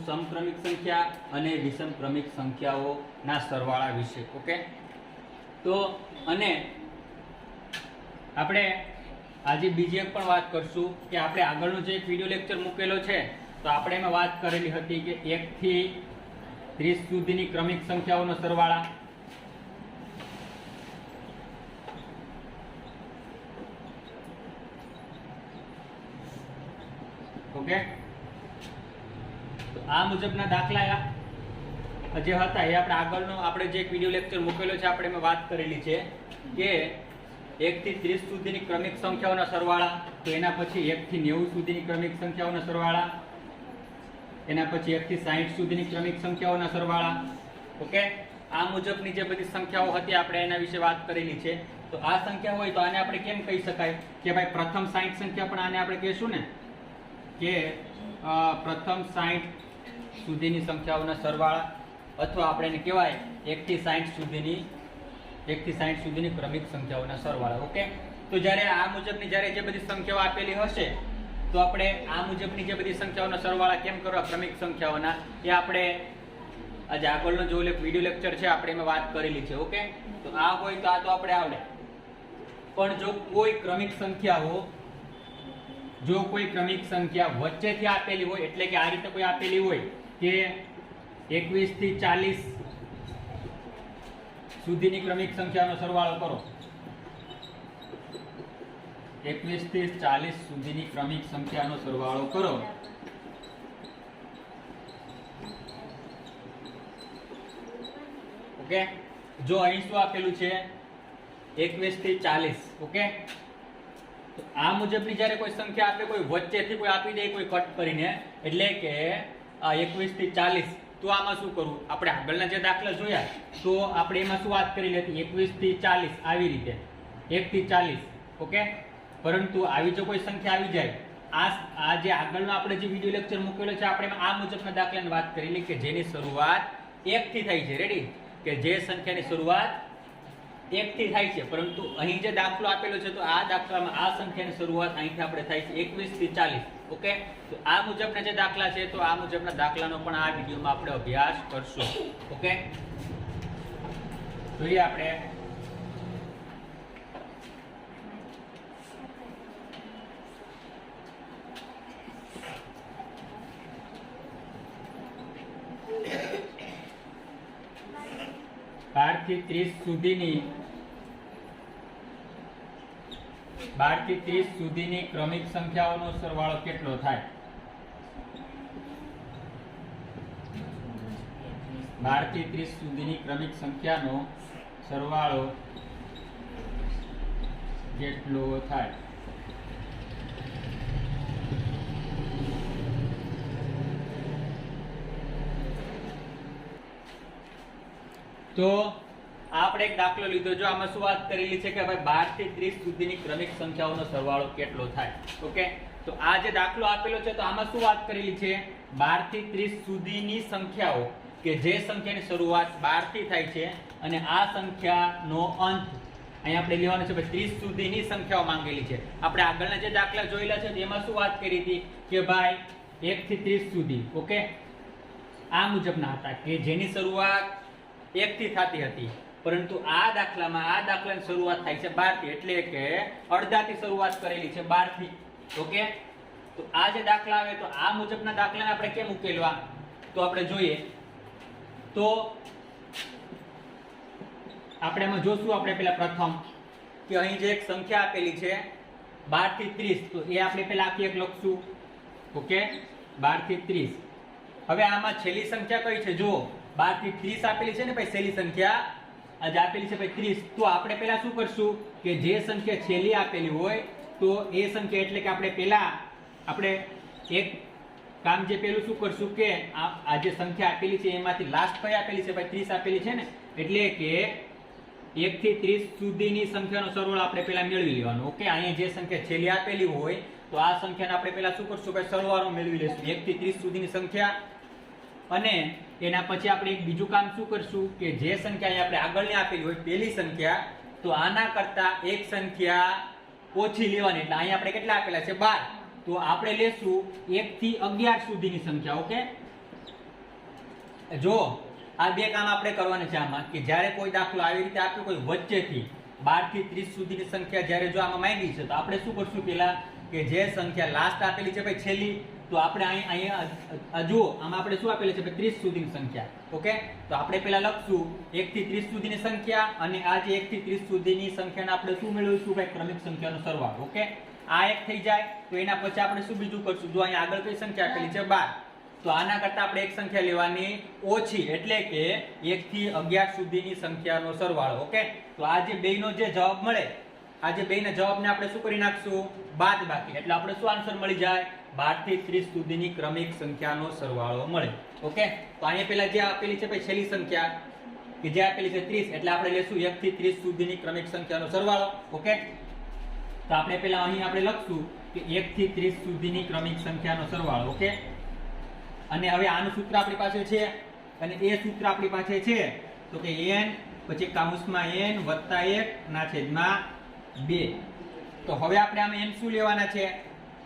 સમક્રમિક સંખ્યા અને વિષમ ક્રમિક સંખ્યાઓના સરવાળા વિશે. ઓકે, તો અને આપણે આજે બીજી એક પણ વાત કરશું કે આપણે આગળનો જે એક વિડિયો લેક્ચર મૂકેલો છે તો આપણે એમાં વાત કરેલી હતી કે 1 થી 30 સુધીની ક્રમિક સંખ્યાઓનો સરવાળા. ઓકે, તો આ મુજબના દાખલા જે હતા એ આપણે આગળનો આપણે જે એક વિડિયો લેક્ચર મૂકેલો છે આપણે એમાં વાત કરેલી છે કે 1 થી 30 સુધીની ક્રમિક સંખ્યાઓના સરવાળા, તો એના પછી 1 થી 90 સુધીની ક્રમિક સંખ્યાઓના સરવાળા, એના પછી 1 થી 60 સુધીની ક્રમિક સંખ્યાઓના સરવાળા. ઓકે, આ મુજબની જે બધી સંખ્યાઓ હતી આપણે એના વિશે વાત કરેલી છે. તો આ સંખ્યા હોય તો આને આપણે કેમ કહી શકાય કે ભાઈ પ્રથમ 60 સંખ્યા પણ આને આપણે કહીશું ને કે પ્રથમ 60 સુધીની સંખ્યાઓના સરવાળા, અથવા આપણે એને કહેવાય 1 થી 60 સુધીની ક્રમિક સંખ્યાઓના સરવાળા. ઓકે, તો જ્યારે આ મુજબની જ્યારે જે બધી સંખ્યાઓ આપેલી હશે તો આપણે આ મુજબની જે બધી સંખ્યાઓના સરવાળા કેમ કરવા ક્રમિક સંખ્યાઓના એ આપણે આજે આગળનો જો વિડિયો લેક્ચર છે આપણે એમાં વાત કરેલી છે. ઓકે, તો આ હોય તો આ તો આપણે આવડે, પણ જો કોઈ ક્રમિક સંખ્યા વચ્ચેથી આપેલી હોય, એટલે કે આ રીતે કોઈ આપેલી હોય કે 21 થી 40 સુધીની ક્રમિક સંખ્યાનો સરવાળો કરો, 21 થી 40 સુધીની ક્રમિક સંખ્યાનો સરવાળો કરો. ઓકે, જો અહીં શું આપેલું છે 21 થી 40. ઓકે, તો આ મુજબની જ્યારે કોઈ સંખ્યા આપે, કોઈ વચ્ચેથી કોઈ આપી દે કોઈ કટ કરીને, એટલે કે આ 21 થી 40, તો આમાં શું કરવું? આપણે આગળના જે દાખલા જોયા તો આપણે એમાં શું વાત કરી હતી 21 થી 40 આવી રીતે 1 થી 40. ઓકે, પરંતુ આવી જો કોઈ સંખ્યા આવી જાય, આ જે આગળનો આપણે જે વિડિયો લેક્ચર મૂકેલો છે આપણે આ મુજબના દાખલાની વાત કરેલી કે જેની શરૂઆત 1 થી થાય છે. રેડી, કે જે સંખ્યાની શરૂઆત 1 થી થાય છે, પરંતુ અહીં જે દાખલો આપેલો છે તો આ દાખલામાં આ સંખ્યાની શરૂઆત અહીંથી આપણે થાય છે 21 થી 40. ઓકે, તો આ મુજબના જે દાખલા છે તો આ મુજબના દાખલાનો પણ આ વિડિયોમાં આપણે અભ્યાસ કરશું. ઓકે, જોઈએ આપણે બાર થી 30 સુધીની ક્રમિક સંખ્યાઓનો સરવાળો કેટલો થાય? 12 થી 30 સુધીની ક્રમિક સંખ્યાનો સરવાળો કેટલો થાય? તો આપણે એક દાખલો લીધો, જો આમાં શું વાત કરેલી છે કે ભાઈ 12 થી 30 સુધીની ક્રમિક સંખ્યાઓનો સરવાળો કેટલો થાય. ઓકે, તો આ જે દાખલો આપેલો છે તો આમાં શું વાત કરેલી છે 12 થી 30 સુધીની સંખ્યાઓ કે જે સંખ્યાની શરૂઆત 12 થી થાય છે અને આ સંખ્યાનો અંત અહીં આપણે લેવાનો છે 30 સુધીની સંખ્યાઓ માંગેલી છે. આપણે આગળના જે દાખલા જોયેલા છે તેમાં શું વાત કરી હતી કે ભાઈ 1 થી 30 સુધી. ઓકે, આ મુજબના હતા કે જેની શરૂઆત 1 થી થતી હતી, પરંતુ આ દાખલાની શરૂઆત થાય છે 12 થી, એટલે કે અડધાથી શરૂઆત કરેલી છે 12 થી. ઓકે, તો આ જે દાખલા આવે તો આ મુજબના દાખલાને આપણે કેમ ઉકેલવા તો આપણે જોઈએ તો આપણે એમાં જોશું. આપણે પેલા પ્રથમ કે અહીં જે એક સંખ્યા આપેલી છે 12 થી 30, તો એ આપણે પેલા આખી એક લખશું. ઓકે, 12 થી 30. હવે આમાં છેલ્લી સંખ્યા કઈ છે? જુઓ 12 થી 30 આપેલી છે ને ભાઈ, છેલ્લી સંખ્યા આજે આપેલી છે ભાઈ 30. તો આપણે પેલા શું કરશું કે જે સંખ્યા છેલ્લી આપેલી હોય તો એ સંખ્યા, એટલે કે આપણે એક કામ જે પેલું શું કરશું કે આ જે સંખ્યા આપેલી છે એમાંથી લાસ્ટ કઈ આપેલી છે ભાઈ 30 આપેલી છે ને, એટલે કે 1 થી 30 સુધીની સંખ્યાનો સરવાળો આપણે પેલા મેળવી લેવાનો. ઓકે, અહીંયા જે સંખ્યા છેલ્લી આપેલી હોય તો આ સંખ્યાને આપણે પેલા શું કરશું ભાઈ સરવાળો મેળવી લેશું 1 થી 30 સુધીની સંખ્યા, અને એના પછી આપણે એક બીજું કામ શું કરશું કે જે સંખ્યા આપણે આગળની આપેલી હોય પહેલી સંખ્યા, તો આના કરતા એક સંખ્યા ઓછી લેવાની. એટલે અહીંયા આપણે કેટલા આપેલા છે 12, તો આપણે લેશું 1 થી 11 સુધીની સંખ્યા. ઓકે, જો આ બે કામ આપણે કરવાના છે આમાં કે જ્યારે કોઈ દાખલો આવી રીતે આપ્યો કોઈ વચ્ચેથી 12 થી 30 સુધીની સંખ્યા જ્યારે જો આમાં માંગી છે તો આપણે શું કરશું પેલા કે જે સંખ્યા લાસ્ટ આપેલી છે ભાઈ છેલ્લી તો આપણે અહીંયા જુઓ આમાં આપણે શું આપેલું છે ભાઈ 30 સુધીની સંખ્યા ઓકે તો આપણે પેલા લખશું 1 થી 30 સુધીની સંખ્યા અને આ જે 1 થી 30 સુધીની સંખ્યાને આપણે શું મેળવીશું ભાઈ ક્રમિક સંખ્યાનો સરવાળો ઓકે આ એક થઈ જાય તો એના પછી આપણે શું બીજું કરશું જો અહીંયા આગળ કઈ સંખ્યા આપેલી છે 12 તો આના કરતા આપણે એક સંખ્યા લેવાની ઓછી એટલે કે 1 થી 11 સુધીની સંખ્યાનો સરવાળો ઓકે તો આ જે બેયનો જે જવાબ મળે આ જે બેયના જવાબને આપણે શું કરી નાખશું બાદબાકી એટલે આપણે શું આન્સર મળી જાય 12 થી 30 સુધીની ક્રમિક સંખ્યાનો સરવાળો મળે ઓકે તો અહીંયા પેલા જે આપેલી છે ભાઈ છેલ્લી સંખ્યા કે જે આપેલી છે 30 એટલે આપણે લેશું 1 થી 30 સુધીની ક્રમિક સંખ્યાનો સરવાળો ઓકે તો આપણે પેલા અહીં આપણે લખશું કે 1 થી 30 સુધીની ક્રમિક સંખ્યાનો સરવાળો ઓકે અને હવે આનું સૂત્ર આપણી પાસે છે અને એ સૂત્ર આપણી પાસે છે તો કે n પછી કૌંસમાં n + 1 ના છેદમાં 2 તો હવે આપણે આમાં n શું લેવાના છે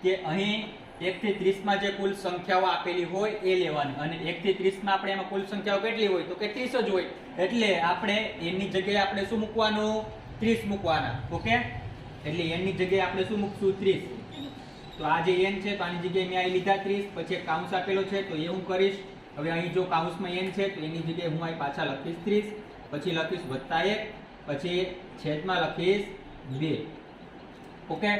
કે અહીં 1 થી 30 માં જે કુલ સંખ્યાઓ આપેલી હોય એ લેવાની અને 1 થી 30 માં આપણે એમાં કુલ સંખ્યાઓ કેટલી હોય તો કે 30 જ હોય એટલે આપણે n ની જગ્યાએ આપણે શું મૂકવાનું 30 મૂકવાના ઓકે એટલે n ની જગ્યાએ આપણે શું મૂકશું 30 તો આ જે n છે તો આની જગ્યાએ મેં અહીં લીધા 30 પછી એક કૌંસ આપેલો છે તો એ હું કરીશ હવે અહીં જો કૌંસમાં n છે તો એની જગ્યાએ હું અહીં પાછા લખીશ 30 પછી લખીશ +1 પછી છેદમાં લખીશ 2 ઓકે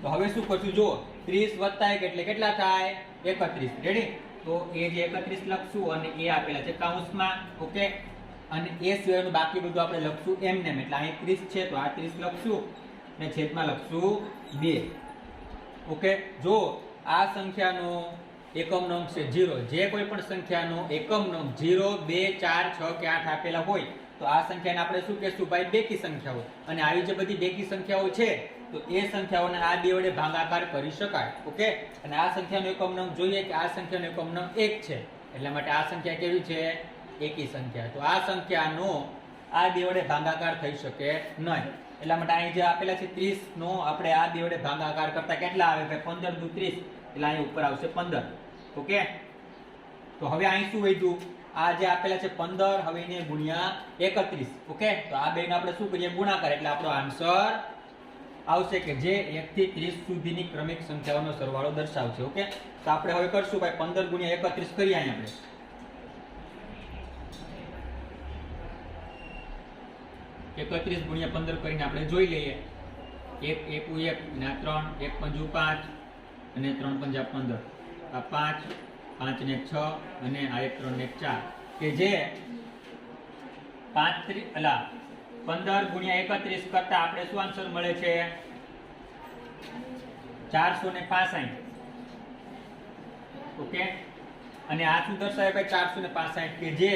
તો હવે શું કરશું જો 30 + 1 એટલે કેટલા થાય 31 રેડી તો એ જે 31 લખશું અને એ આપેલા છે કૌંસમાં ઓકે અને એ સિવાયનું બાકી બધું આપણે લખશું એમને એટલે અહીં 30 છે તો આ 30 લખશું અને છેદમાં લખશું 2 ઓકે જો આ સંખ્યાનો એકમ અંક છે 0 જે કોઈ પણ સંખ્યાનો એકમ અંક 0 2 4 6 કે 8 આપેલા હોય તો આ સંખ્યાને આપણે શું કહેશું ભાઈ બેકી સંખ્યાઓ અને આવી જે બધી બેકી સંખ્યાઓ છે તો એ સંખ્યાઓને આ બે વડે ભાગાકાર કરી શકાય ઓકે અને આ સંખ્યાનો એકમ અંક જોઈએ કે આ સંખ્યાનો એકમ અંક 1 છે એટલા માટે આ સંખ્યા કેવી છે એકી સંખ્યા તો આ સંખ્યાનો આ બે વડે ભાગાકાર થઈ શકે નહીં એટલા માટે અહીં જે આપેલા છે 30 નો આપણે આ બે વડે ભાગાકાર કરતા કેટલા આવે ભાઈ 15 દુ 30 એટલે અહીં ઉપર આવશે 15 ઓકે તો હવે અહીં શું વધ્યું આ જે આપેલા છે 15 હવે એને ગુણ્યા 31 ઓકે તો આ બેને આપણે શું કરીએ ગુણાકાર એટલે આપણો આન્સર આવશે કે જે 1 થી 30 સુધીની ક્રમિક સંખ્યાઓનો સરવાળો દર્શાવશે ઓકે તો આપણે હવે કરશું ભાઈ 15 ગુણ્યા 31 કરીએ અહીં આપણે 31 ગુણ્યા 15 કરીને આપણે જોઈ લઈએ 1 1 1 ને 3 1 5 5 અને 3 5 15 આ 5 5 ને 6 અને આ 1 3 ને 4 કે જે 15 ગુણ્યા 31 કરતા આપણે શું આન્સર મળે છે 465 ઓકે અને આ શું દર્શાવે ભાઈ 465 કે જે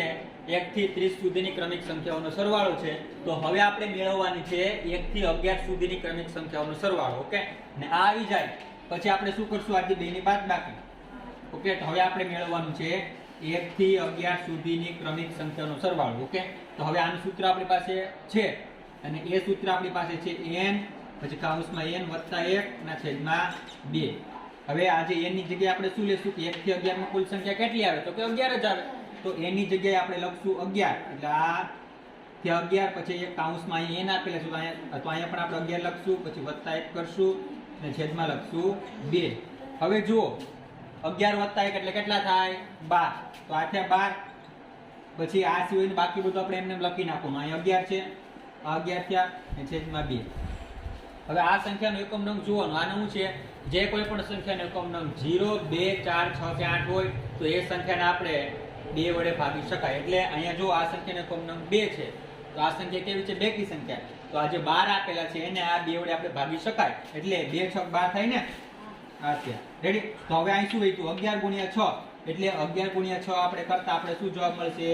1 થી 30 સુધીની ક્રમિક સંખ્યાઓનો સરવાળો છે તો હવે આપણે મેળવવાની છે 1 થી 11 સુધીની ક્રમિક સંખ્યાઓનો સરવાળો ઓકે ને આ આવી જાય પછી આપણે શું કરશું આજે બેની બાદબાકી ઓકે તો હવે આપણે મેળવવાનું છે 1 થી 11 સુધીની ક્રમિક સંખ્યાનો સરવાળો ઓકે તો હવે આનું સૂત્ર આપણી પાસે છે અને એ સૂત્ર આપણી પાસે છે n પછી કૌંસમાં n + 1 ના છેદમાં 2 હવે આજે n ની જગ્યાએ આપણે શું લેશું કે 1 થી 11 માં કુલ સંખ્યા કેટલી આવે તો કે 11 જ આવે તો n ની જગ્યાએ આપણે લખશું 11 એટલે આ થી 11 પછી એક કૌંસમાં અહીં n આપેલા છે તો અહીંયા પણ આપણે 11 લખશું પછી +1 કરશું અને છેદમાં લખશું 2 હવે જુઓ 11 + 1 એટલે કેટલા થાય 12 તો આ થયા 12 પછી આ સિવાયનું બાકી બધું આપણે એમને લખી નાખવાનું અહીં 11 છે આ 11 થયા અને છેદમાં 2 હવે આ સંખ્યાનો એકમ અંક જોવાનો આનું છે જે કોઈ પણ સંખ્યાનો એકમ અંક 0 2 4 6 કે 8 હોય તો એ સંખ્યાને આપણે 2 વડે ભાગી શકાય એટલે અહીંયા જો આ સંખ્યાનો એકમ અંક 2 છે તો આ સંખ્યા કેવી છે બેકી સંખ્યા તો આ જે 12 આપેલા છે એને આ 2 વડે આપણે ભાગી શકાય એટલે 2 6 12 થાય ને આ થયા રેડી તો હવે અહીં શું વધ્યું 11 ગુણ્યા 6 એટલે 11 ગુણ્યા 6 આપણે કરતા આપણે શું જવાબ મળશે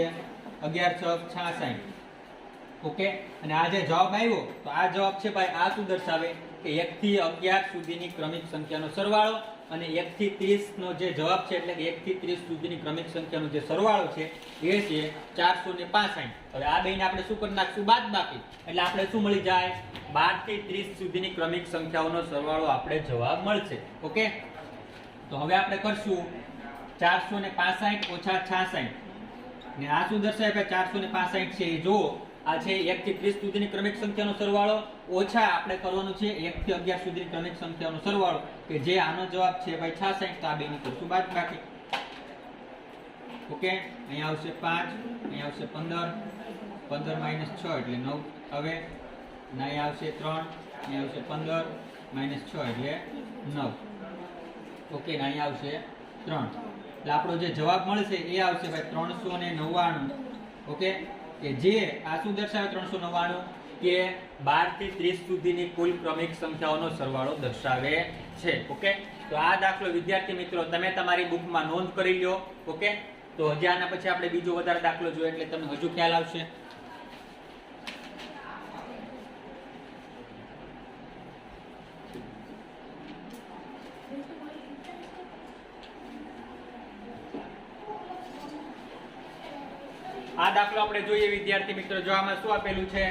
11 6 66 ઓકે અને આ જે જવાબ આવ્યો તો આ જવાબ છે ભાઈ આ શું દર્શાવે કે 1 થી 11 સુધીની ક્રમિક સંખ્યાનો સરવાળો અને 1 થી 30 નો જે જવાબ છે એટલે કે 1 થી 30 સુધીની ક્રમિક સંખ્યાનો જે સરવાળો છે એ છે 465 હવે આ બેને આપણે શું કરી નાખશું બાદબાકી એટલે આપણે શું મળી જાય 12 થી 30 સુધીની ક્રમિક સંખ્યાઓનો સરવાળો આપણે જવાબ મળશે ઓકે તો હવે આપણે કરશું 465 - 66 ને આ શું દર્શાવે કે 465 છે એ જુઓ આ છે 1 થી 30 સુધીની ક્રમિક સંખ્યાનો સરવાળો ઓછા આપણે કરવાનું છે 1 થી 11 સુધીની ક્રમિક સંખ્યાનો સરવાળો કે જે આનો જવાબ છે ભાઈ 66 તો આ બેની કરશું બાદબાકી. ઓકે અહીંયા આવશે 5 અહીંયા આવશે 15 15 માઈનસ 6 એટલે 9 હવે અહીંયા આવશે 3 અહીંયા આવશે 15 માઈનસ 6 એટલે 9. ઓકે અહીંયા આવશે 3 એટલે આપણો જે જવાબ મળશે એ આવશે ભાઈ 399. ઓકે કે જે આ શું દર્શાવે 399 કે 12 થી 30 સુધીની કુલ ક્રમિક સંખ્યાઓનો સરવાળો દર્શાવે છે. ઓકે તો આ દાખલો વિદ્યાર્થી મિત્રો તમે તમારી બુકમાં નોંધ કરી લો. ઓકે તો હજી આના પછી આપણે બીજો વધારે દાખલો જોઈએ એટલે તમને હજુ ખ્યાલ આવશે. આ દાખલો આપણે જોઈએ વિદ્યાર્થી મિત્રો જો આમાં શું આપેલું છે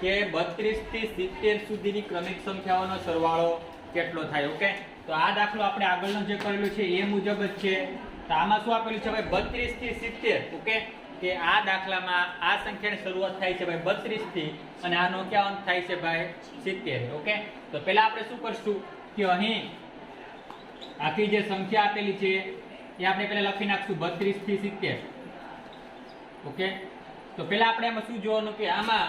કે 32 થી 70 સુધીની ક્રમિક સંખ્યાઓનો સરવાળો કેટલો થાય. ઓકે તો આ દાખલો આપણે આગળનો જે કરેલું છે એ મુજબ જ છે. તો આમાં શું આપેલું છે ભાઈ 32 થી 70. ઓકે કે આ દાખલામાં આ સંખ્યાની શરૂઆત થાય છે ભાઈ 32 થી અને આનો ક્યાં અંત થાય છે ભાઈ 70. ઓકે તો પહેલા આપણે શું કરશું કે અહીં આખી જે સંખ્યા આપેલી છે એ આપણે પહેલા લખી નાખશું 32 થી 70. ઓકે તો પહેલા આપણે આમાં શું જોવાનું કે આમાં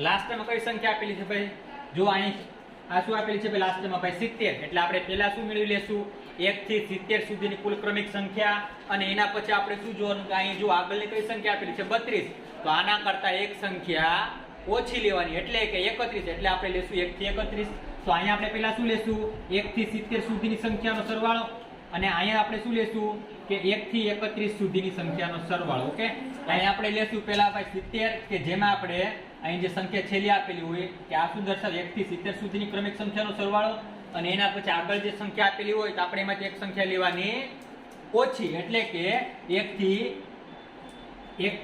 લાસ્ટમાં કઈ સંખ્યા આપેલી છે ભાઈ જો અહીં આ શું આપેલી છે ભાઈ લાસ્ટમાં ભાઈ 70 એટલે આપણે પહેલા શું મેળવી લેશું 1 થી 70 સુધીની કુલ ક્રમિક સંખ્યા અને એના પછી આપણે શું જોવાનું કે અહીં જો આગળની કઈ સંખ્યા આપેલી છે 32 તો આના કરતા એક સંખ્યા ઓછી લેવાની એટલે કે 31 એટલે આપણે લેશું 1 થી 31. તો અહીંયા આપણે પહેલા શું લેશું 1 થી 70 સુધીની સંખ્યાનો સરવાળો અને અહીંયા આપણે શું લેશું કે 1 થી 31 સુધીની સંખ્યાનો સરવાળો. ઓકે અહીંયા આપણે લેશું પહેલા ભાઈ 70 કે જેમાં આપણે અહીં જે સંખ્યા છેલ્લી આપેલી હોય કે આ શું દર્શાવે 1 થી 70 સુધીની ક્રમિક સંખ્યાનો સરવાળો અને એના પછી આગળ જે સંખ્યા આપેલી હોય તો આપણે એમાંથી એક સંખ્યા લેવાની ઓછી એટલે કે 1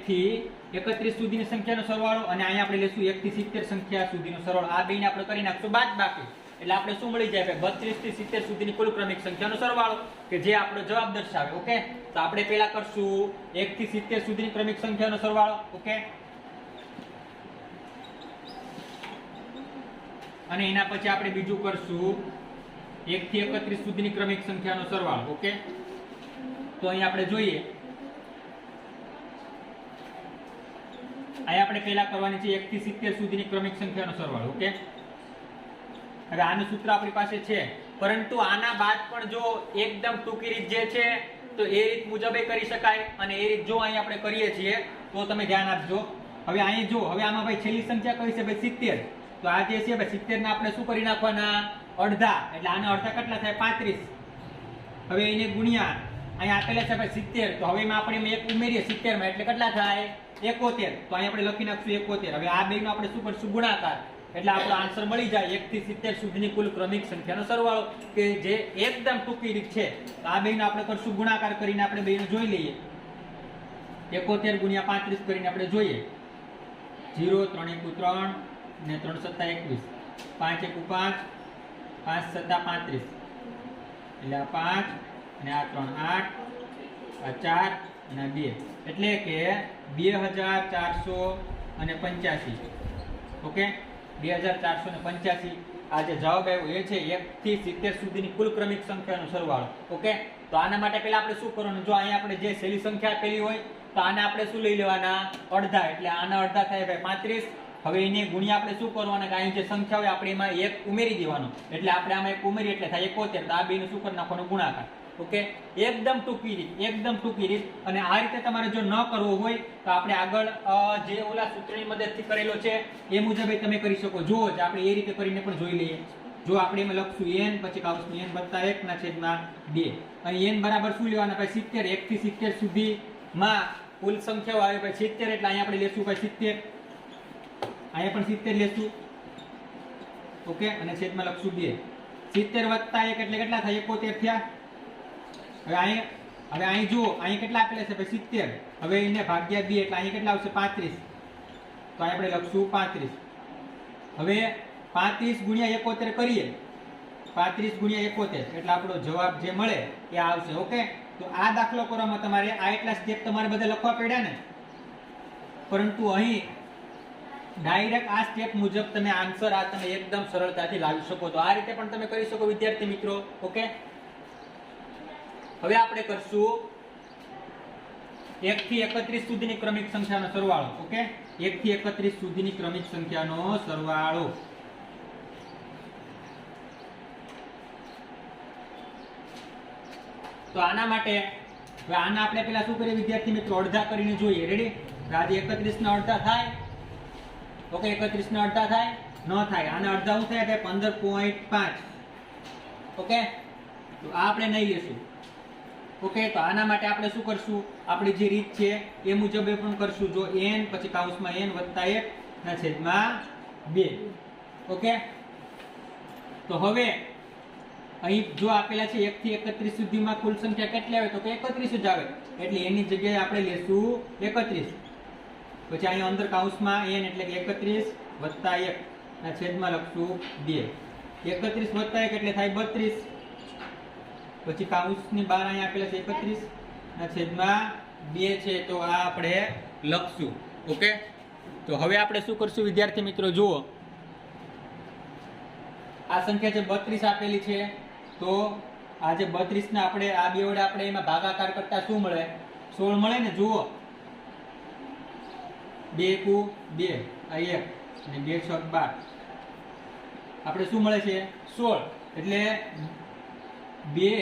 થી 31 સુધીની સંખ્યાનો સરવાળો અને અહીંયા આપણે લેશું 1 થી 70 સંખ્યા સુધીનો સરવાળો. આ બેને આપણે કરી નાખશું બાદબાકી એટલે આપણે શું મળી જાય 32 થી 70 સુધીની કુલ ક્રમિક સંખ્યાનો સરવાળો કે જે આપણો જવાબ દર્શાવે. ઓકે તો આપણે પહેલા કરશું 1 થી 70 સુધીની ક્રમિક સંખ્યાનો સરવાળો. ઓકે અને એના પછી આપણે બીજું કરશું 1 થી 31 સુધીની ક્રમિક સંખ્યાનો સરવાળો. ઓકે તો અહીં આપણે જોઈએ અહીં આપણે પહેલા કરવાની છે 1 થી 70 સુધીની ક્રમિક સંખ્યાનો સરવાળો. ઓકે હવે આનું સૂત્ર આપણી પાસે છે પરંતુ આના બાદ પણ જો એકદમ ટૂંકી રીત જે છે તો એ રીત મુજબ કરી શકાય અને એ રીત જો અહીં આપણે કરીએ છીએ તો તમે ધ્યાન આપજો. હવે અહીં જો હવે આમાં ભાઈ છેલ્લી સંખ્યા કઈ છે ભાઈ 70 તો આ જે છે ભાઈ 70 ને આપણે શું કરી નાખવાના અડધા એટલે આના અડધા કેટલા થાય 35. હવે એને ગુણ્યા અહીં આપેલા છે ભાઈ 70 તો હવે એમાં આપણે એક ઉમેરીએ 70 માં એટલે કેટલા થાય 71 તો અહીં આપણે લખી નાખશું 71. હવે આ બેનો આપણે શું કરશું ગુણાકાર એટલે આપણો આન્સર મળી જાય 1 થી 70 સુધીની કુલ ક્રમિક સંખ્યાનો સરવાળો કે જે એકદમ ટૂંકી રીત છે. તો આ બેનો આપણે કરશું ગુણાકાર કરીને આપણે બેનો જોઈ લઈએ 71 ગુણ્યા 35 કરીને આપણે જોઈએ 0 3 1 3 ને 3 7 21 5 1 5 5 7 35 એટલે આ 5 અને આ 3 8 આ 4 અને આ 2 એટલે કે 2485. ઓકે 2485 આ જે જવાબ આવ્યો એ છે 1 થી 70 સુધીની કુલ ક્રમિક સંખ્યાનો સરવાળો. ઓકે તો આના માટે પહેલા આપણે શું કરવાનું જો અહીંયા આપણે જે છેલ્લી સંખ્યા આપેલી હોય તો આને આપણે શું લઈ લેવાના અડધા એટલે આના અડધા થાય ભાઈ 35. હવે એને ગુણ્યા આપણે શું કરવાના કે અહીં જે સંખ્યા હોય આપણે એમાં એક ઉમેરી દેવાનો એટલે આપણે આમાં એક ઉમેરી એટલે થાય 71. તો આ બેનું શું કરી નાખવાનું ગુણાકાર. ઓકે એકદમ ટૂંકી રીત અને આ રીતે તમારે જો ન કરવો હોય તો આપણે આગળ જે ઓલા સૂત્રની મદદથી કરેલો છે એ મુજબ તમે કરી શકો. જો આપણે એ રીતે કરીને પણ જોઈ લઈએ. જો આપણે એમાં લખશું n પછી કાઉન્સમાં n + 1 ના છેદમાં 2 અહીં n બરાબર શું લેવાના ભાઈ 70 1 થી 70 સુધીમાં કુલ સંખ્યાઓ આવે ભાઈ 70 એટલે અહીંયા આપણે લેશું ભાઈ 70 અહીંયા પણ 70 લેશું. ઓકે અને છેદમાં લખશું 2 70 + 1 એટલે કેટલા થાય 71 થયા. હવે અહીં જુઓ અહીં કેટલા આપેલા છે ભાઈ 70 હવે એને ભાગ્યા 2 એટલે અહીં કેટલા આવશે 35 તો અહીં આપણે લખશું 35. હવે 35 ગુણ્યા 71 કરીએ 35 ગુણ્યા 71 એટલે આપણો જવાબ જે મળે એ આવશે. ઓકે તો આ દાખલો કરવામાં તમારે આ એટલા સ્ટેપ તમારે બધા લખવા પડ્યા ને પરંતુ અહીં ડાયરેક્ટ આ સ્ટેપ મુજબ તમે આન્સર આ તમે એકદમ સરળતાથી લાવી શકો. તો આ રીતે પણ તમે કરી શકો વિદ્યાર્થી મિત્રો. ઓકે, હવે આપણે કરશું 1 થી 31 સુધીની ક્રમિક સંખ્યાનો સરવાળો. ઓકે, 1 થી 31 સુધીની ક્રમિક સંખ્યાનો સરવાળો. તો આના માટે હવે આના આપણે પહેલા શું કરીએ વિદ્યાર્થી મિત્રો, અડધા કરીને જોઈએ. રેડી? આજે 31 ના અડધા થાય. ઓકે, 31 ના અડધા થાય? ન થાય. આના અડધા શું થાય? 15.5. ઓકે, તો આ આપણે નહીં લેશું. ઓકે, તો આના માટે આપણે શું કરશું, આપણી જે રીત છે એ મુજબ એ પણ કરશું. જો n પછી કૌંસમાં n વત્તા 1 ના છેદમાં 2. ઓકે, તો હવે અહીં જો આપેલા છે 1 થી 31 સુધીમાં કુલ સંખ્યા કેટલી આવે, તો કે 31 જ આવે. એટલે એની જગ્યાએ આપણે લેશું 31. પછી અહીં અંદર કૌંસમાં n એટલે કે 31 વત્તા 1 ના છેદમાં લખશું 2. 31 વત્તા 1 એટલે થાય 32. પછી કૌંસની બહાર અહીં આપેલા છે 31 ના છેદમાં 2 છે, તો આ આપણે લખશું. ઓકે, તો હવે આપણે શું કરશું વિદ્યાર્થી મિત્રો, જુઓ આ સંખ્યા છે 32 આપેલી છે. તો આ જે 32 ને આપણે આ બે વડે આપણે એમાં ભાગાકાર કરતા શું મળે, 16 મળે ને. જુઓ 2 × 2 આ 1 અને 2 × 6 12. આપણે શું મળે છે 16. એટલે 2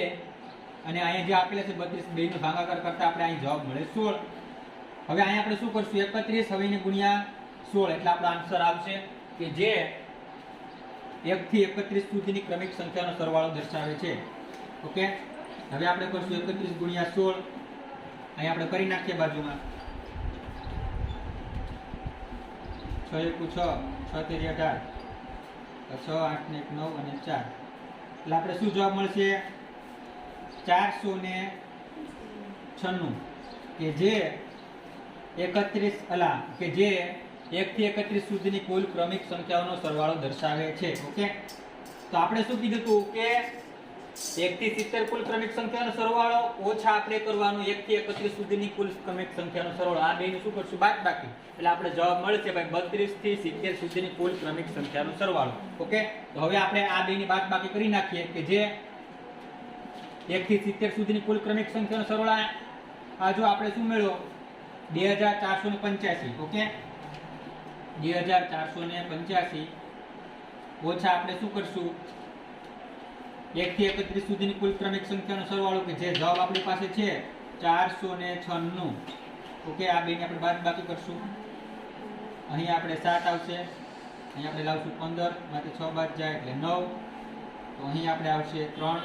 અને અહીંયા જે આપેલા છે 32, બે નો ભાગાકાર કરતા આપણે અહીં જવાબ મળે 16. હવે અહીંયા આપણે શું કરશું 31 હવે એને ગુણ્યા 16 એટલે આપણો આન્સર આવશે કે જે 1 થી 31 સુધીની ક્રમિક સંખ્યાનો સરવાળો દર્શાવે છે. ઓકે, હવે આપણે કરશું 31 ગુણ્યા 16. અહીં આપણે કરી નાખીએ બાજુમાં 6 × 1 = 6, 6 × 3 = 18, 6 8 ને 1 9 અને 4. એટલે આપણે શું જવાબ મળશે 496 કે જે 31 કે જે 1 થી 31 સુધીની કુલ ક્રમિક સંખ્યાઓનો સરવાળો દર્શાવે છે. ઓકે, તો આપણે શું કીધું હતું કે 1 થી 70 કુલ ક્રમિક સંખ્યાનો સરવાળો ઓછા આપણે કરવાનું 1 થી 31 સુધીની કુલ ક્રમિક સંખ્યાનો સરવાળો. આ બેનું શું કરશું બાદબાકી. એટલે આપણે જવાબ મળશે ભાઈ 32 થી 70 સુધીની કુલ ક્રમિક સંખ્યાનો સરવાળો. ઓકે, તો હવે આપણે આ બેની બાદબાકી કરી નાખીએ કે જે 1 થી 70 સુધીની કુલ ક્રમિક સંખ્યાનો સરવાળો આ જો આપણે શું મેળવ્યો 2485. ઓકે, 2485 ઓછા આપણે શું કરશું 1 થી 31 સુધીની કુલ ક્રમિક સંખ્યાનો સરવાળો કે જે જવાબ આપણી પાસે છે 496. ઓકે, આ બેને આપણે બાદબાકી કરશું. અહીં આપણે 7 આવશે, અહીં આપણે લાવશું 15, માંથી 6 બાદ જાય એટલે 9. તો અહીં આપણે આવશે 3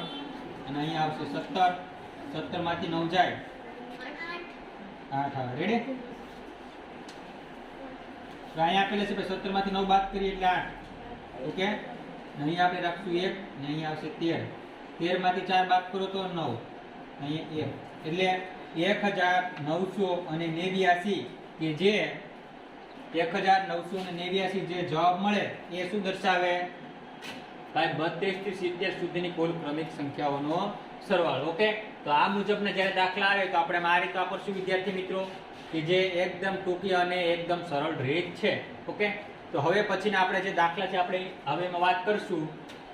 અને અહીં આવશે 17, 17 માંથી 9 જાય 8 આવે. રેડી? તો અહીં આપેલા છે 17 માંથી 9 બાદ કરીએ એટલે 8. ઓકે, અહીં આપણે રાખશું 1 ને અહીં આવશે 13, 13 માંથી 4 બાદ કરો તો 9, અહીં 1 એટલે 1989 કે જે 1989 જે જવાબ મળે એ શું દર્શાવે ભાઈ 32 થી 70 સુધીની કુલ ક્રમિક સંખ્યાઓનો સરવાળો. ઓકે, તો આ મુજબના જ્યારે દાખલા આવે તો આપણે આ રીતે વાપરશું વિદ્યાર્થી મિત્રો કે જે એકદમ ટૂંકી અને એકદમ સરળ રીત છે. ઓકે, તો હવે પછીના આપણે જે દાખલા છે આપણે હવે એમાં વાત કરશું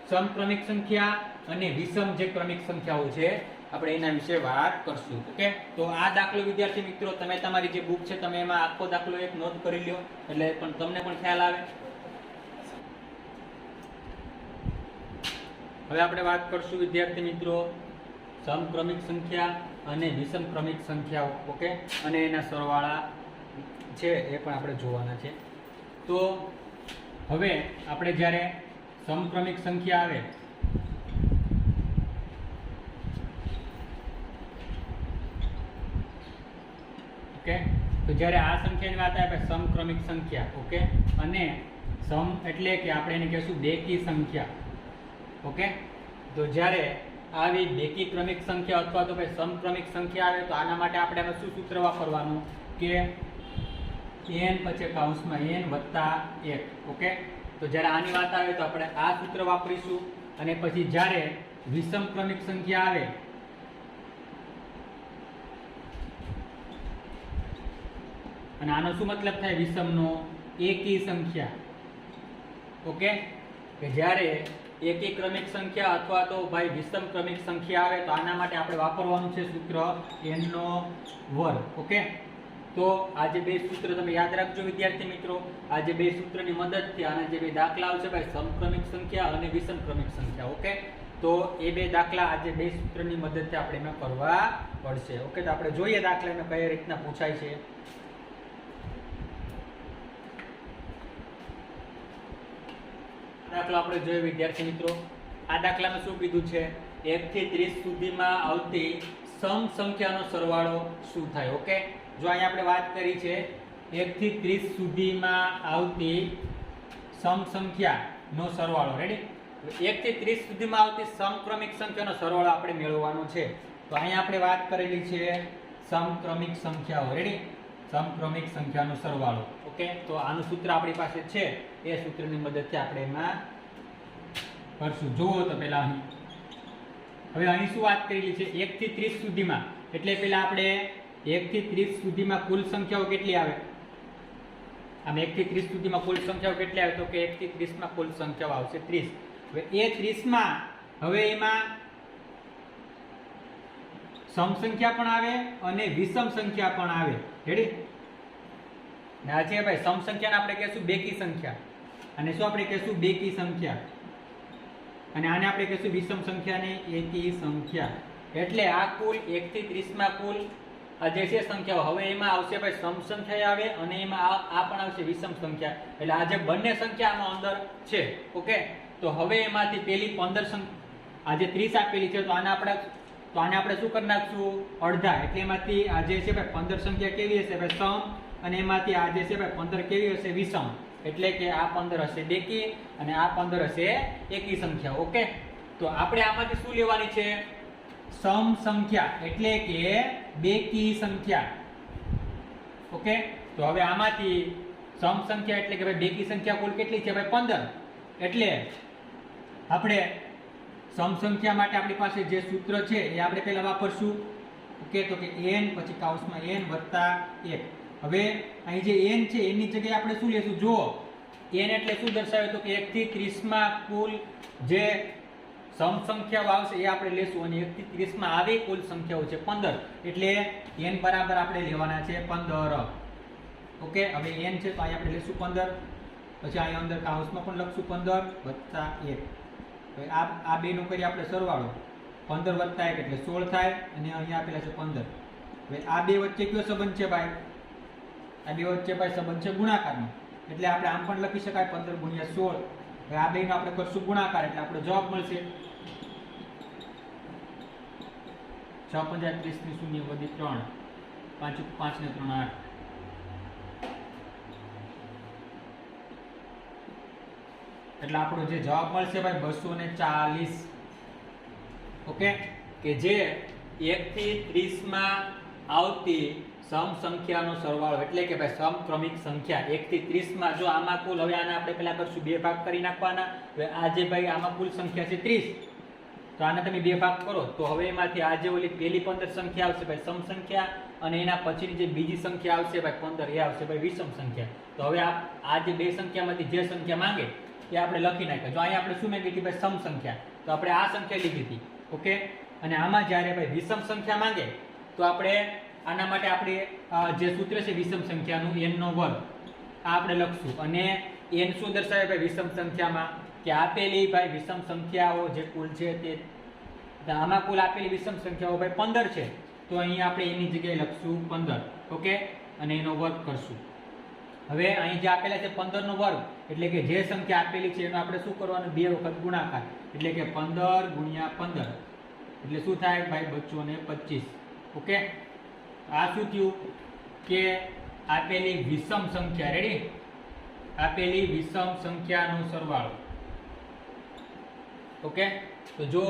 સમક્રમિક સંખ્યા અને વિષમ જે ક્રમિક સંખ્યાઓ છે આપણે એના વિશે વાત કરશું. ઓકે, તો આ દાખલો વિદ્યાર્થી મિત્રો તમે તમારી જે બુક છે તમે એમાં આખો દાખલો એક નોટ કરી લ્યો એટલે પણ તમને પણ ખ્યાલ આવે. હવે આપણે વાત કરશું વિદ્યાર્થી મિત્રો સમક્રમિક સંખ્યા અને વિષમ ક્રમિક સંખ્યાઓ. ઓકે, અને એના સરવાળા છે એ પણ આપણે જોવાના છે. તો હવે આપણે જ્યારે સમક્રમિક સંખ્યા આવે ઓકે, તો જ્યારે આ સંખ્યાની વાત આવે સમક્રમિક સંખ્યા. ઓકે, અને સમ એટલે કે આપણે એને કહેશું બેકી સંખ્યા. ઓકે, તો જ્યારે આવી બેકી ક્રમિક સંખ્યા અથવા તો ભાઈ સમક્રમિક સંખ્યા આવે તો આના માટે આપણે એમાં શું સૂત્ર વાપરવાનું કે n પછી કૌંસમાં n વત્તા 1. ઓકે, તો જ્યારે આની વાત આવે તો આપણે આ સૂત્ર વાપરીશું. અને પછી જ્યારે વિષમ ક્રમિક સંખ્યા આવે અને આનો શું મતલબ થાય વિષમનો? એકી સંખ્યા. ઓકે, કે જ્યારે એકી ક્રમિક સંખ્યા અથવા તો ભાઈ વિષમ ક્રમિક સંખ્યા આવે તો આના માટે આપણે વાપરવાનું છે સૂત્ર n નો વર્ગ. ઓકે, તો આ જે બે સૂત્ર તમે યાદ રાખજો વિદ્યાર્થી મિત્રો. આ જે બે સૂત્રની મદદથી આના જે બે દાખલા આવશે ભાઈ સમક્રમિક સંખ્યા અને વિષમ ક્રમિક સંખ્યા. ઓકે, તો એ બે દાખલા આ જે બે સૂત્રની મદદથી આપણે એમાં કરવા પડશે. ઓકે, તો આપણે જોઈએ દાખલા એમાં કઈ રીતના પૂછાય છે. દાખલો આપણે જોઈએ વિદ્યાર્થી મિત્રો. આ દાખલામાં શું કીધું છે? 1 થી 30 સુધીમાં આવતી સમ સંખ્યાનો સરવાળો શું થાય? ઓકે, જો અહીંયા આપણે વાત કરી છે 1 થી 30 સુધીમાં આવતી સમ સંખ્યાનો સરવાળો. રેડી? 1 થી 30 સુધીમાં આવતી સમક્રમિક સંખ્યાનો સરવાળો આપણે મેળવવાનો છે. તો અહીંયા આપણે વાત કરેલી છે સમક્રમિક સંખ્યાઓ. રેડી? સમક્રમિક સંખ્યાનો સરવાળો. ઓકે, તો આનું સૂત્ર આપણી પાસે છે, એ સૂત્રની મદદથી આપણે એમાં કરશું. જુઓ તો પહેલા અહીં હવે અહીં શું વાત કરેલી છે? 1 થી 30 સુધીમાં, એટલે પહેલા આપણે 1 થી 30 સુધીમાં કુલ સંખ્યાઓ કેટલી આવે? આમ 1 થી 30 સુધીમાં કુલ સંખ્યાઓ કેટલી આવે? તો કે 1 થી 30 માં કુલ સંખ્યાઓ આવશે 30. હવે એ 30 માં હવે એમાં સમ સંખ્યા પણ આવે અને વિષમ સંખ્યા પણ આવે. રેડી? ને આ છે ભાઈ સમ સંખ્યાને આપણે કહેશું બેકી સંખ્યા, અને શું આપણે કહેશું? બેકી સંખ્યા. અને આને આપણે કહેશું વિષમ સંખ્યાને એકી સંખ્યા. એટલે આ કુલ 1 થી 30 માં કુલ આ જે છે સંખ્યાઓ, હવે એમાં આવશે ભાઈ સમ સંખ્યા આવે અને એમાં આ પણ આવશે વિષમ સંખ્યા. એટલે આ જે બંને સંખ્યા આમાં અંદર છે. ઓકે, તો હવે એમાંથી પેલી 15 આ જે 30 આપેલી છે, તો આને આપણે શું કરી નાખશું? અડધા. એટલે એમાંથી આ જે છે ભાઈ 15 સંખ્યા કેવી હશે ભાઈ? સમ. અને એમાંથી આ જે છે ભાઈ 15 કેવી હશે? વિષમ. એટલે કે આ 15 હશે બેકી અને આ 15 હશે એકી સંખ્યા. ઓકે, તો આપણે આમાંથી શું લેવાની છે? સમ સંખ્યા, એટલે કે બેકી સંખ્યા. ઓકે, તો હવે આમાંથી સમ સંખ્યા એટલે કે ભાઈ બેકી સંખ્યા કુલ કેટલી છે ભાઈ? 15. એટલે આપણે સમ સંખ્યા માટે આપણી પાસે જે સૂત્ર છે એ આપણે પહેલા વાપરશું. ઓકે, તો કે n પછી કૌંસમાં n વત્તા 1. હવે અહીં જે n છે એની જગ્યાએ આપણે શું લેશું? જુઓ, n એટલે શું દર્શાવે? તો કે 1 થી 30 માં કુલ જે સમ સંખ્યાઓ આવશે એ આપણે લેશું, અને 1 થી 30 માં આવી કુલ સંખ્યાઓ છે 15. એટલે n બરાબર આપણે લેવાના છે 15. ઓકે, હવે n છે તો અહીં આપણે લેશું 15. પછી અહીં અંદર કૌંસમાં પણ લખશું 15 વત્તા 1. હવે આ બે નો કરી આપણે સરવાળો. 15 વત્તા 1 એટલે 16 થાય, અને અહીંયા આપેલા છે 15. હવે આ બે વચ્ચે કયો સંબંધ છે ભાઈ? આ બે વચ્ચે ભાઈ સંબંધ છે ગુણાકારનો. એટલે આપણે આમ પણ લખી શકાય 15 ગુણ્યા 16. હવે આ બેનો આપણે કરશું ગુણાકાર, એટલે આપણો જવાબ મળશે 6 × 5 = 30 ની 0 વધી 3 5 ને 3 8. એટલે આપણો જે જવાબ મળશે ભાઈ 240. ઓકે, કે જે 1 થી 30 માં આવતી સમ સંખ્યાનો સરવાળો, એટલે કે ભાઈ સમક્રમિક સંખ્યા 1 થી 30 માં. જો આમાં કુલ, હવે આને આપણે પહેલા કરશું 2 ભાગ કરી નાખવાના. હવે આ જે ભાઈ આમાં કુલ સંખ્યા છે 30, તો આને તમે 2 ભાગ કરો તો હવે એમાંથી આ જે ઓલી પહેલી 15 સંખ્યા આવશે ભાઈ સમ સંખ્યા, અને એના પછીની જે બીજી સંખ્યા આવશે ભાઈ 15 એ આવશે ભાઈ વિષમ સંખ્યા. તો હવે આ જે બે સંખ્યામાંથી જે સંખ્યા માંગે એ આપણે લખી નાખ્યા. જો અહીંયા આપણે શું માંગી હતી ભાઈ? સમ સંખ્યા, તો આપણે આ સંખ્યા લીધી હતી. ઓકે, અને આમાં જ્યારે ભાઈ વિષમ સંખ્યા માંગે તો આપણે આના માટે આપણે જે સૂત્ર છે વિષમ સંખ્યાનું n નો વર્ગ, આ આપણે લખશું. અને n શું દર્શાવે ભાઈ વિષમ સંખ્યામાં? કે આપેલી ભાઈ વિષમ સંખ્યાઓ જે કુલ છે તે આમાં કુલ આપેલી વિષમ સંખ્યાઓ ભાઈ 15 છે, તો અહીંયા આપણે એની જગ્યાએ લખશું 15. ઓકે, અને એનો વર્ગ કરશું. હવે અહીં જે આપેલા છે 15 નો વર્ગ, એટલે કે જે સંખ્યા આપેલી છે એનો આપણે શું કરવાનું? 2 વખત ગુણાકાર. એટલે કે 15 ગુણ્યા 15 એટલે શું થાય ભાઈ? 225. ઓકે, આ શું થયું? કે આપેલી વિષમ સંખ્યા. રેડી? આપેલી વિષમ સંખ્યાનો સરવાળો. ઓકે, તો જો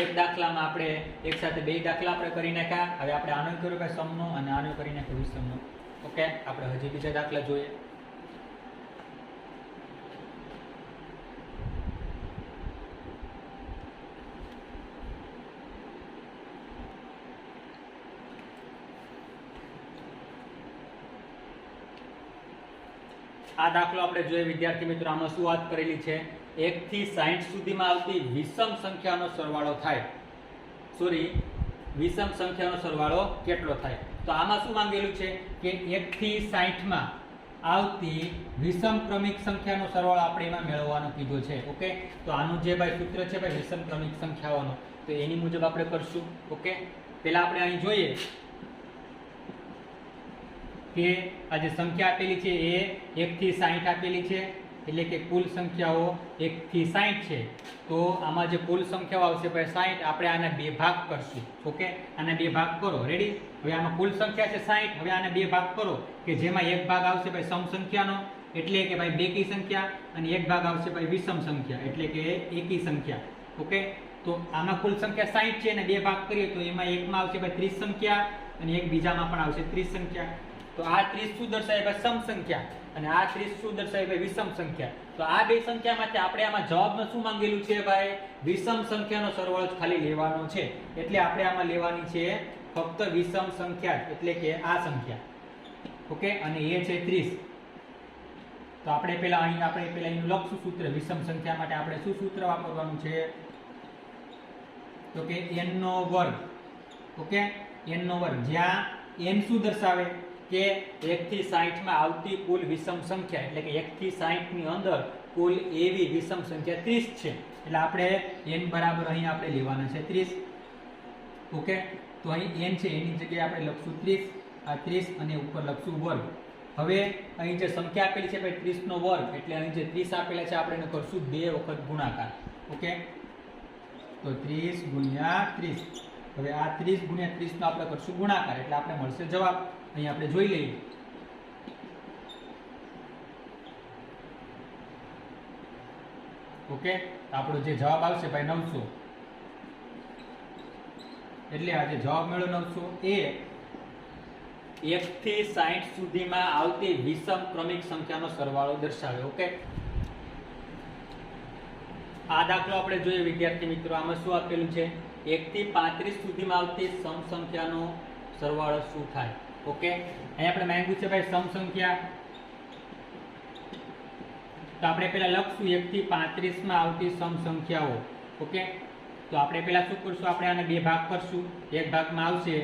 એક દાખલામાં આપણે એક સાથે બે દાખલા આપણે કરી નાખ્યા. હવે આપણે આનો કર્યો ભાઈ સમનો, અને આનો કરી નાખ્યો વિષમનો. ઓકે, આપણે હજી બીજા દાખલા જોઈએ. આ દાખલો આપણે જોઈએ વિદ્યાર્થી મિત્રો, આમાં શું વાત કરેલી છે, 1 થી 60 સુધીમાં આવતી વિષમ સંખ્યાનો સરવાળો થાય. સોરી, વિષમ સંખ્યાનો સરવાળો કેટલો થાય? તો આમાં શું માંગેલું છે કે 1 થી 60 માં આવતી વિષમ ક્રમિક સંખ્યાનો સરવાળો આપણે એમાં મેળવવાનો કીધો છે. ઓકે, તો આનું જે ભાઈ સૂત્ર છે ભાઈ વિષમ ક્રમિક સંખ્યાઓનો, તો એની મુજબ આપણે કરશું. ઓકે, પહેલા આપણે અહીં જોઈએ કે આ જે સંખ્યા આપેલી છે એ 1 થી 60 આપેલી છે, એટલે કે કુલ સંખ્યાઓ 1 થી 60 છે. તો આમાં જે કુલ સંખ્યાઓ આવશે ભાઈ 60, આપણે આના બે ભાગ કરશું. ઓકે, આના બે ભાગ કરો. રેડી? હવે આમાં કુલ સંખ્યા છે 60, હવે આના બે ભાગ કરો કે જેમાં એક ભાગ આવશે ભાઈ સમ સંખ્યાનો, એટલે કે ભાઈ બેકી સંખ્યા, અને એક ભાગ આવશે ભાઈ વિષમ સંખ્યા, એટલે કે એકી સંખ્યા. ઓકે, તો આમાં કુલ સંખ્યા 60 છે અને બે ભાગ કરીએ તો એમાં એકમાં આવશે ભાઈ 30 સંખ્યા અને એક બીજામાં પણ આવશે 30 સંખ્યા. તો આ 30 શું દર્શાવે ભાઈ સમ સંખ્યા, અને આ 30 શું દર્શાવે ભાઈ વિષમ સંખ્યા. તો આ બે સંખ્યામાંથી આપણે આમાં જવાબમાં શું માંગેલું છે ભાઈ, વિષમ સંખ્યાનો સરવાળો જ ખાલી લેવાનો છે. એટલે આપણે આમાં લેવાની છે ફક્ત વિષમ સંખ્યા, એટલે કે આ સંખ્યા. ઓકે, અને એ છે 30. તો આપણે પહેલા એનું લખશું સૂત્ર. વિષમ સંખ્યા માટે આપણે શું સૂત્ર વાપરવાનું છે, તો કે n નો વર્ગ. ઓકે, n નો વર્ગ, જ્યાં n શું દર્શાવે કે 1 થી 60 માં આવતી કુલ વિષમ સંખ્યા, એટલે કે 1 થી 60 ની અંદર કુલ એવી વિષમ સંખ્યા 30 છે. એટલે આપણે n બરાબર અહીં આપણે લેવાના છે 30. ઓકે, તો અહીં n છે એની જગ્યાએ આપણે લખશું 30, આ 30 અને ઉપર લખશું વર્ગ. હવે અહીં જે સંખ્યા આપેલી છે ભાઈ 30 નો વર્ગ, એટલે અહીં જે 30 આપેલા છે આપણે એને કરશું 2 વખત ગુણાકાર. ઓકે, તો 30 ગુણ્યા 30. હવે આ 30 ગુણ્યા 30 નો આપણે કરશું ગુણાકાર, એટલે આપણે મળશે જવાબ. અહીં આપણે જોઈ લઈએ. ઓકે, આપણો જે જવાબ આવશે ભાઈ 900. એટલે આ જે જવાબ મળ્યો 900 એ 1 થી 60 સુધીમાં આવતી વિષમ ક્રમિક સંખ્યાનો સરવાળો દર્શાવે. ઓકે, આ દાખલો આપણે જોઈએ વિદ્યાર્થી મિત્રો, આમાં શું આપેલું છે, 1 થી 35 સુધીમાં આવતી સમ સંખ્યાનો સરવાળો શું થાય. ઓકે, અહીં આપણે માંગ્યું છે ભાઈ સમ સંખ્યા, તો આપણે પહેલા લખશું 1 થી 35 માં આવતી સમ સંખ્યાઓ. ઓકે, તો આપણે પહેલા શું કરશું, આપણે આને બે ભાગ કરશું. એક ભાગમાં આવશે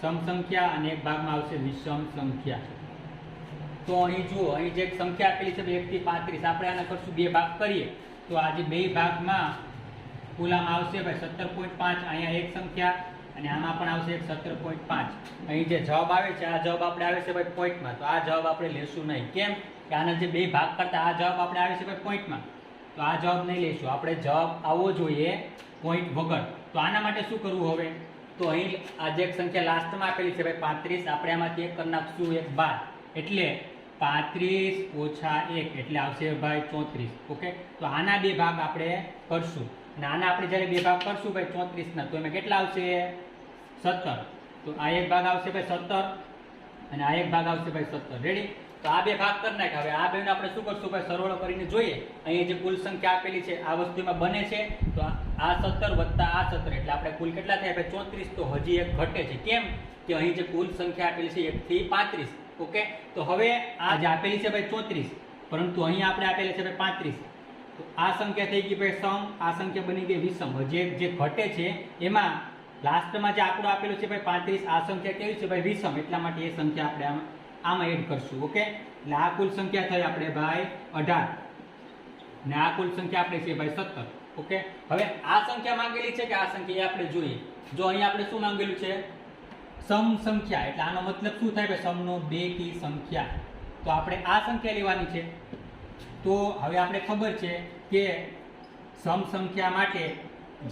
સમ સંખ્યા અને એક ભાગમાં આવશે વિષમ સંખ્યા. તો અહીં જુઓ, અહીં જે સંખ્યા આપેલી છે 1 થી 35, આપણે આને કરશું બે ભાગ કરીએ તો આ જે બે ભાગમાં કુલ આમાં આવશે ભાઈ 17.5. અહીંયા એક સંખ્યા અને આમાં પણ આવશે 17.5. અહીં જે જવાબ આવે છે આ જવાબ આપણે આવે છે ભાઈ પોઈન્ટમાં, તો આ જવાબ આપણે લેશું નહીં. કેમ કે આના જે બે ભાગ કરતા આ જવાબ આપણે આવે છે ભાઈ પોઈન્ટમાં, તો આ જવાબ નહીં લેશું. આપણે જવાબ આવવો જોઈએ પોઈન્ટ વગર. તો આના માટે શું કરવું હવે, તો અહીં આ જે સંખ્યા લાસ્ટમાં આપેલી છે ભાઈ 35, આપણે આમાંથી એક કરી નાખશું, એક બાદ, એટલે 35 ઓછા 1 એટલે આવશે ભાઈ 34. ઓકે, તો આના બે ભાગ આપણે કરશું, અને આના આપણે જ્યારે બે ભાગ કરશું ભાઈ 34 ના, તો એમાં કેટલા આવશે 17. તો આ એક ભાગ આવશે ભાઈ 17 અને આ એક ભાગ આવશે ભાઈ 17. રેડી? તો આ બે ભાગ કરી નાખ્યા. હવે આ બેને આપણે શું કરશું ભાઈ, સરવાળો કરીને જોઈએ અહીં જે કુલ સંખ્યા આપેલી છે આ વસ્તુમાં બને છે, તો આ 17 વત્તા આ 17 એટલે આપણે કુલ કેટલા થાય ભાઈ 34. તો હજી એક ઘટે છે. કેમ કે અહીં જે કુલ સંખ્યા આપેલી છે 1 થી 35. ઓકે, તો હવે આ જે આપેલી છે ભાઈ 34, પરંતુ અહીં આપણે આપેલી છે ભાઈ 35. તો આ સંખ્યા થઈ ગઈ ભાઈ સમ, આ સંખ્યા બની ગઈ વિષમ. હજી જે ઘટે છે એમાં લાસ્ટમાં જે આંકડો આપેલો છે ભાઈ 35, આ સંખ્યા કેવી છે ભાઈ વિષમ, એટલા માટે એ સંખ્યા આપણે આમાં એડ કરશું. ઓકે, એટલે આ કુલ સંખ્યા થઈ આપણે ભાઈ 18 ને આ કુલ સંખ્યા આપણે છે ભાઈ 17. ઓકે, હવે આ સંખ્યા માંગેલી છે કે આ સંખ્યા એ આપણે જોઈએ. જો અહીં આપણે શું માંગેલું છે, સમ સંખ્યા, એટલે આનો મતલબ શું થાય ભાઈ સમનો બેકી સંખ્યા. તો આપણે આ સંખ્યા લેવાની છે. તો હવે આપણે ખબર છે કે સમ સંખ્યા માટે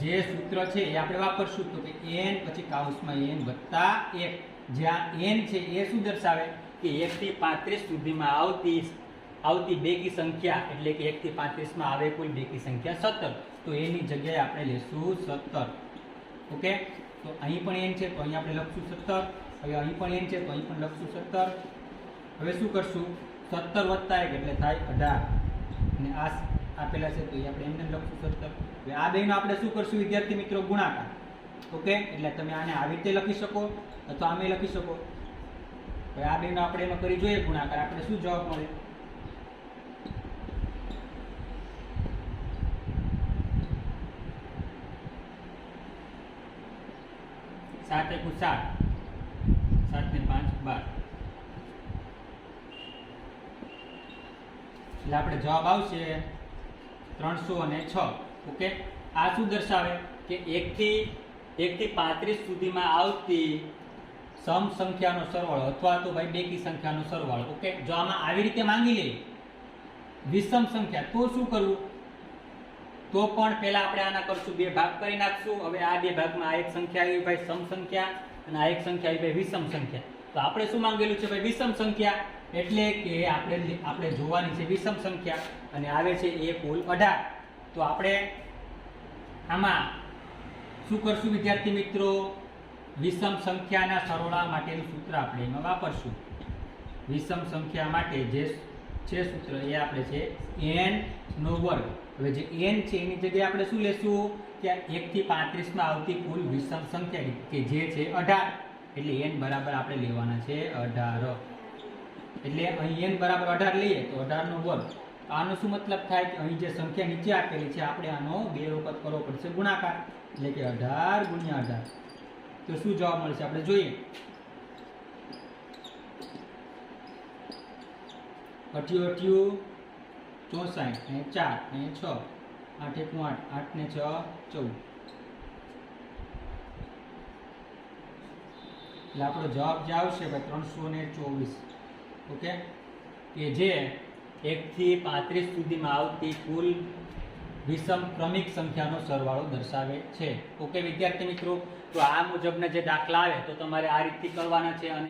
જે સૂત્ર છે એ આપણે વાપરશું, તો કે n પછી કૌંસમાં n વત્તા 1, જ્યાં n છે એ શું દર્શાવે કે 1 થી 35 સુધીમાં આવતી બેકી સંખ્યા, એટલે કે 1 થી 35 માં આવે કુલ બેકી સંખ્યા 17. તો એની જગ્યાએ આપણે લેશું 17. ઓકે, તો અહીં પણ n છે તો અહીં આપણે લખશું 17. હવે અહીં પણ n છે તો અહીં પણ લખશું 17. હવે શું કરશું, 17 વત્તા 1 એટલે થાય 18, અને આ આપેલા છે તો આપણે એમને લખશું 17. હવે આ બેનો આપણે શું કરશું વિદ્યાર્થી મિત્રો, ગુણાકાર. ઓકે, એટલે તમે આને આવી રીતે લખી શકો અથવા આમે લખી શકો. હવે આ બેનો આપણે એનો કરી જોઈએ ગુણાકાર, આપણે શું જવાબ મળે? 7 × 7 7 ને 5 12, એટલે આપણે જવાબ આવશે 306. ઓકે, આ શું દર્શાવે કે 1 થી 35 સુધીમાં આવતી સમ સંખ્યાનો સરવાળો અથવા તો ભાઈ બેકી સંખ્યાનો સરવાળો. ઓકે, જો આમાં આવી રીતે માંગી લે વિષમ સંખ્યા તો શું કરવું? તો પણ પહેલા આપણે આના કરશું, બે ભાગ કરી નાખશું. હવે આ બે ભાગમાં આ એક સંખ્યા આવી ભાઈ સમ સંખ્યા અને આ એક સંખ્યા આવી ભાઈ વિષમ સંખ્યા. તો આપણે શું માંગેલું છે ભાઈ? વિષમ સંખ્યા, એટલે કે આપણે જોવાની છે વિષમ સંખ્યા અને આવે છે એ કુલ 18. તો આપણે આમાં શું કરશું વિદ્યાર્થી મિત્રો? વિષમ સંખ્યાના સરવાળા માટેનું સૂત્ર આપણે એમાં વાપરશું. વિષમ સંખ્યા માટે જે છે સૂત્ર એ આપણે છે n નો વર્ગ. હવે જે n છે એની જગ્યાએ આપણે શું લેશું કે 1 થી 35 માં આવતી કુલ વિષમ સંખ્યા કે જે છે 18, એટલે n બરાબર આપણે લેવાના છે 18. એટલે અહીં n બરાબર 18 લઈએ તો 18 નો વર્ગ. આનો શું મતલબ થાય કે અહીં જે સંખ્યા નીચે આપેલી છે આપણે આનો 2 વખત કરવો પડશે ગુણાકાર, એટલે કે 18 × 18. તો શું જવાબ મળશે આપણે જોઈએ? 88 64 અને 4 અને 6 8 × 8 8 ને 6 14, એટલે આપણો જવાબ જે આવશે ભાઈ 324. ઓકે, કે જે 1 થી 35 સુધીમાં આવતી કુલ વિષમ ક્રમિક સંખ્યાનો સરવાળો દર્શાવે છે. ઓકે વિદ્યાર્થી મિત્રો, તો આ મુજબના જે દાખલા આવે તો તમારે આ રીતથી કરવાના છે. અને